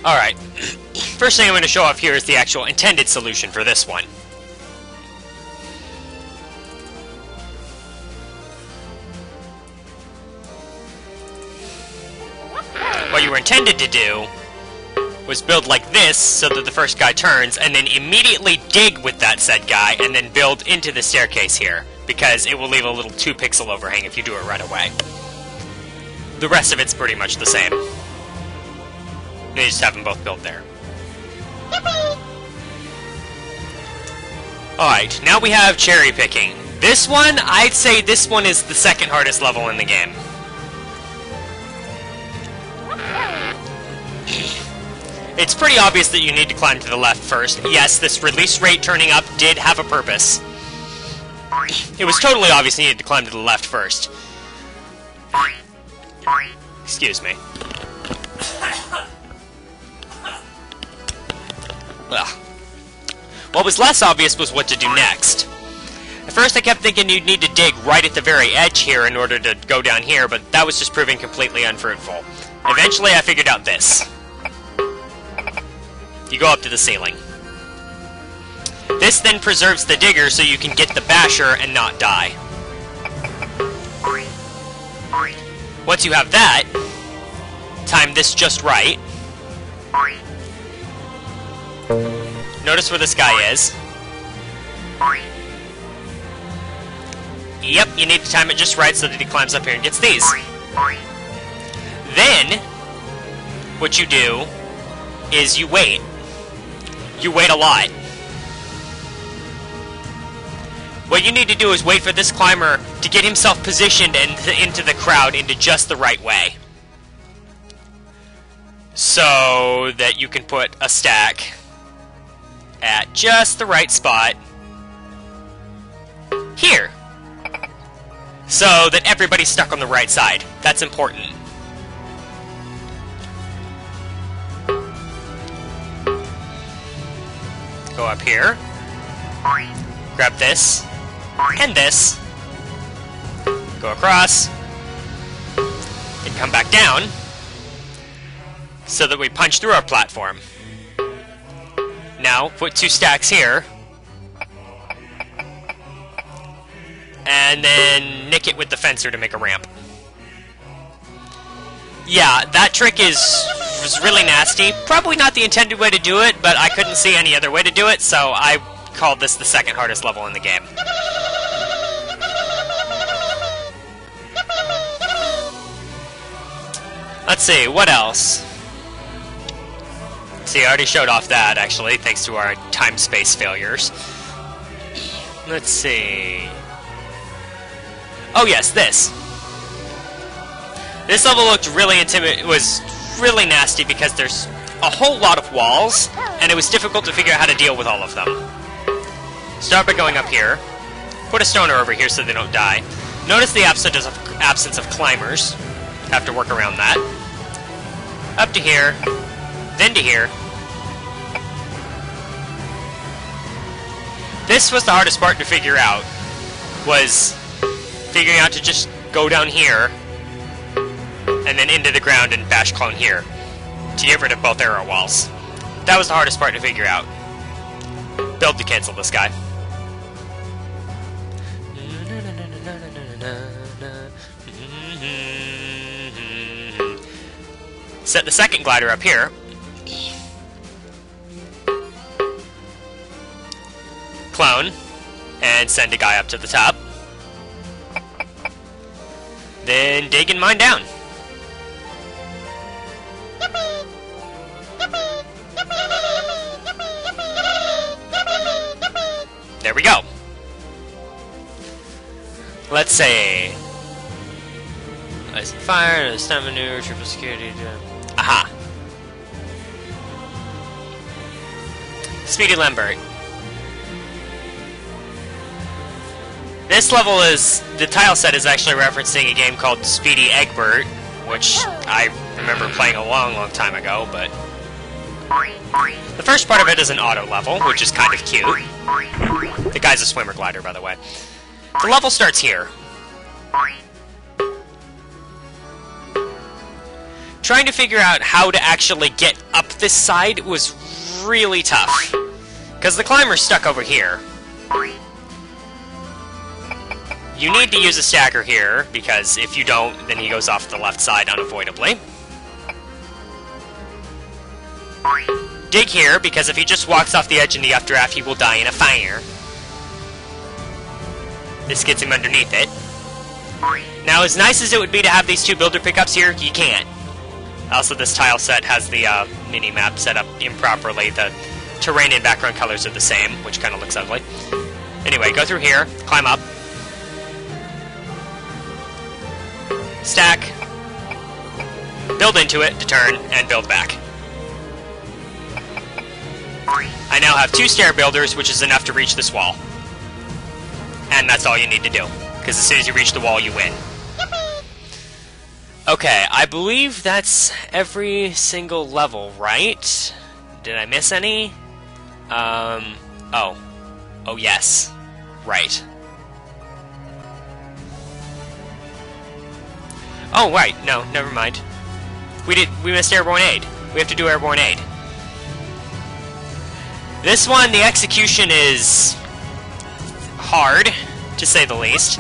Alright, first thing I'm going to show off here is the actual intended solution for this one. What you were intended to do was build like this so that the first guy turns, and then immediately dig with that said guy, and then build into the staircase here, because it will leave a little 2-pixel overhang if you do it right away. The rest of it's pretty much the same. You just have them both built there. Alright, now we have cherry picking. This one, I'd say this one is the second hardest level in the game. It's pretty obvious that you need to climb to the left first. Yes, this release rate turning up did have a purpose. It was totally obvious you needed to climb to the left first. Excuse me. Ugh. What was less obvious was what to do next. At first I kept thinking you'd need to dig right at the very edge here in order to go down here, but that was just proving completely unfruitful. Eventually I figured out this. You go up to the ceiling. This then preserves the digger so you can get the basher and not die. Once you have that, time this just right. Notice where this guy is. Yep, you need to time it just right so that he climbs up here and gets these. Then, what you do is you wait. You wait a lot. What you need to do is wait for this climber to get himself positioned into the crowd into just the right way. So that you can put a stack at just the right spot here. So that everybody's stuck on the right side. That's important. Go up here. Grab this. And this. Go across. And come back down. So that we punch through our platform. Now, put 2 stacks here. And then nick it with the fencer to make a ramp. Yeah, that trick was really nasty. Probably not the intended way to do it, but I couldn't see any other way to do it, so I called this the second hardest level in the game. Let's see, what else? See, I already showed off that, actually, thanks to our time-space failures. Let's see... Oh yes, this. This level looked really it was really nasty because there's a whole lot of walls, and it was difficult to figure out how to deal with all of them. Start by going up here. Put a stoner over here so they don't die. Notice the absence of climbers. Have to work around that. Up to here. Then to here. This was the hardest part to figure out. Was figuring out to just go down here and then into the ground and bash clone here to get rid of both arrow walls. That was the hardest part to figure out. Build to cancel this guy. Set the second glider up here. Clone. And send a guy up to the top. Then dig and mine down. There we go. Let's say... Ice and fire, stamina maneuver, triple security... Aha! Speedy Lambert. This level is... The tile set is actually referencing a game called Speedy Egbert, which I remember playing a long, long time ago, but... The first part of it is an auto level, which is kind of cute. The guy's a swimmer glider, by the way. The level starts here. trying to figure out how to actually get up this side was really tough. Because the climber's stuck over here. You need to use a stagger here, because if you don't, then he goes off the left side unavoidably. Dig here, because if he just walks off the edge in the updraft, he will die in a fire. This gets him underneath it. Now, as nice as it would be to have these two builder pickups here, you can't. Also, this tile set has the mini-map set up improperly. The terrain and background colors are the same, which kind of looks ugly. Anyway, go through here, climb up. Stack. Build into it to turn, and build back. I now have 2 stair builders, which is enough to reach this wall. And that's all you need to do, because as soon as you reach the wall, you win. Okay, I believe that's every single level, right? Did I miss any? Oh. Oh, yes. Right. Oh, right. No, never mind. We missed airborne aid. We have to do airborne aid. This one, the execution is hard, to say the least,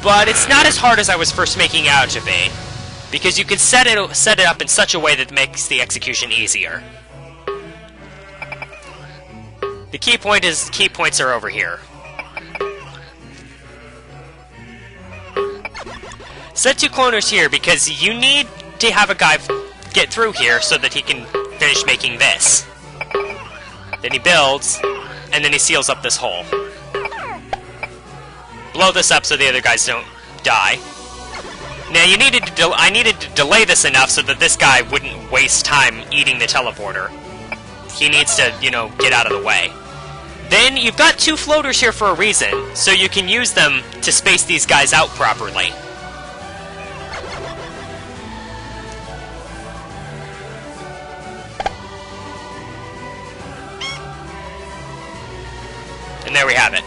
but it's not as hard as I was first making out to be, because you can set it up in such a way that makes the execution easier. The key points are over here. Set 2 cloners here because you need to have a guy get through here so that he can finish making this. Then he builds, and then he seals up this hole. Blow this up so the other guys don't die. Now I needed to delay this enough so that this guy wouldn't waste time eating the teleporter. He needs to, you know, get out of the way. Then you've got 2 floaters here for a reason, so you can use them to space these guys out properly. And there we have it.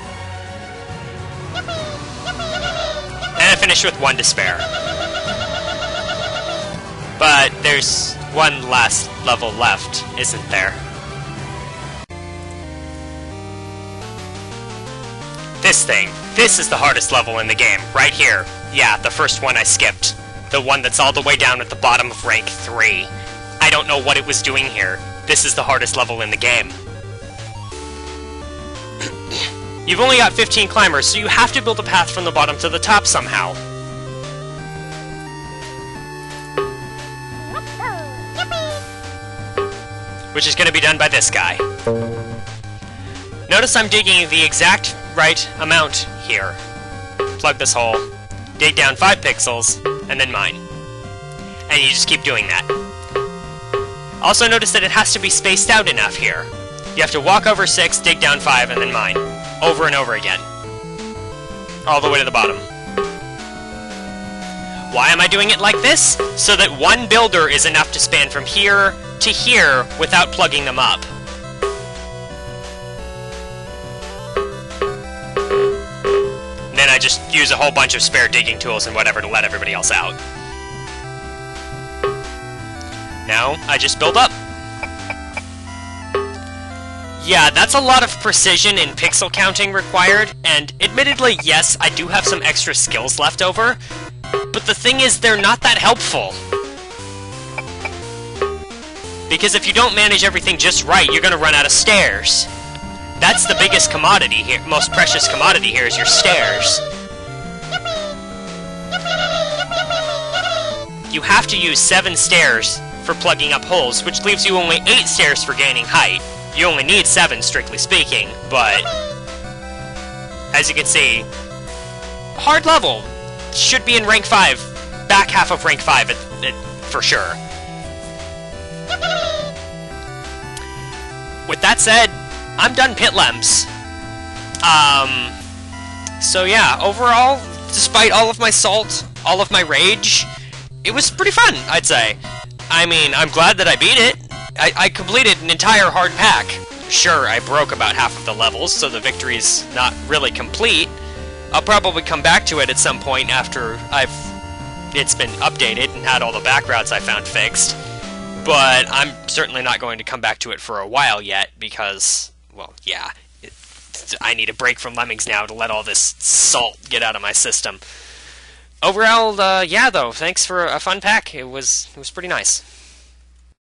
And I finished with 1 to spare. But there's one last level left, isn't there? This thing. This is the hardest level in the game, right here. Yeah, the first one I skipped. The one that's all the way down at the bottom of rank 3. I don't know what it was doing here. This is the hardest level in the game. You've only got 15 climbers, so you have to build a path from the bottom to the top somehow. Which is going to be done by this guy. Notice I'm digging the exact right amount here. Plug this hole, dig down 5 pixels, and then mine. And you just keep doing that. Also notice that it has to be spaced out enough here. You have to walk over 6, dig down 5, and then mine. Over and over again. All the way to the bottom. Why am I doing it like this? So that 1 builder is enough to span from here to here without plugging them up. And then I just use a whole bunch of spare digging tools and whatever to let everybody else out. Now, I just build up. Yeah, that's a lot of precision and pixel counting required, and admittedly, yes, I do have some extra skills left over, but the thing is, they're not that helpful. Because if you don't manage everything just right, you're gonna run out of stairs. That's the biggest commodity here, most precious commodity here is your stairs. You have to use 7 stairs for plugging up holes, which leaves you only 8 stairs for gaining height. You only need 7, strictly speaking, but as you can see, hard level. Should be in rank 5, back half of rank 5 for sure. With that said, I'm done pit Lems. So yeah, overall, despite all of my salt, all of my rage, it was pretty fun, I'd say. I mean, I'm glad that I beat it. I completed an entire hard pack. Sure, I broke about half of the levels, so the victory's not really complete. I'll probably come back to it at some point after I've it's been updated and had all the back routes I found fixed. But I'm certainly not going to come back to it for a while yet because, well, yeah, I need a break from Lemmings now to let all this salt get out of my system. Overall, yeah, though, thanks for a fun pack. It was pretty nice.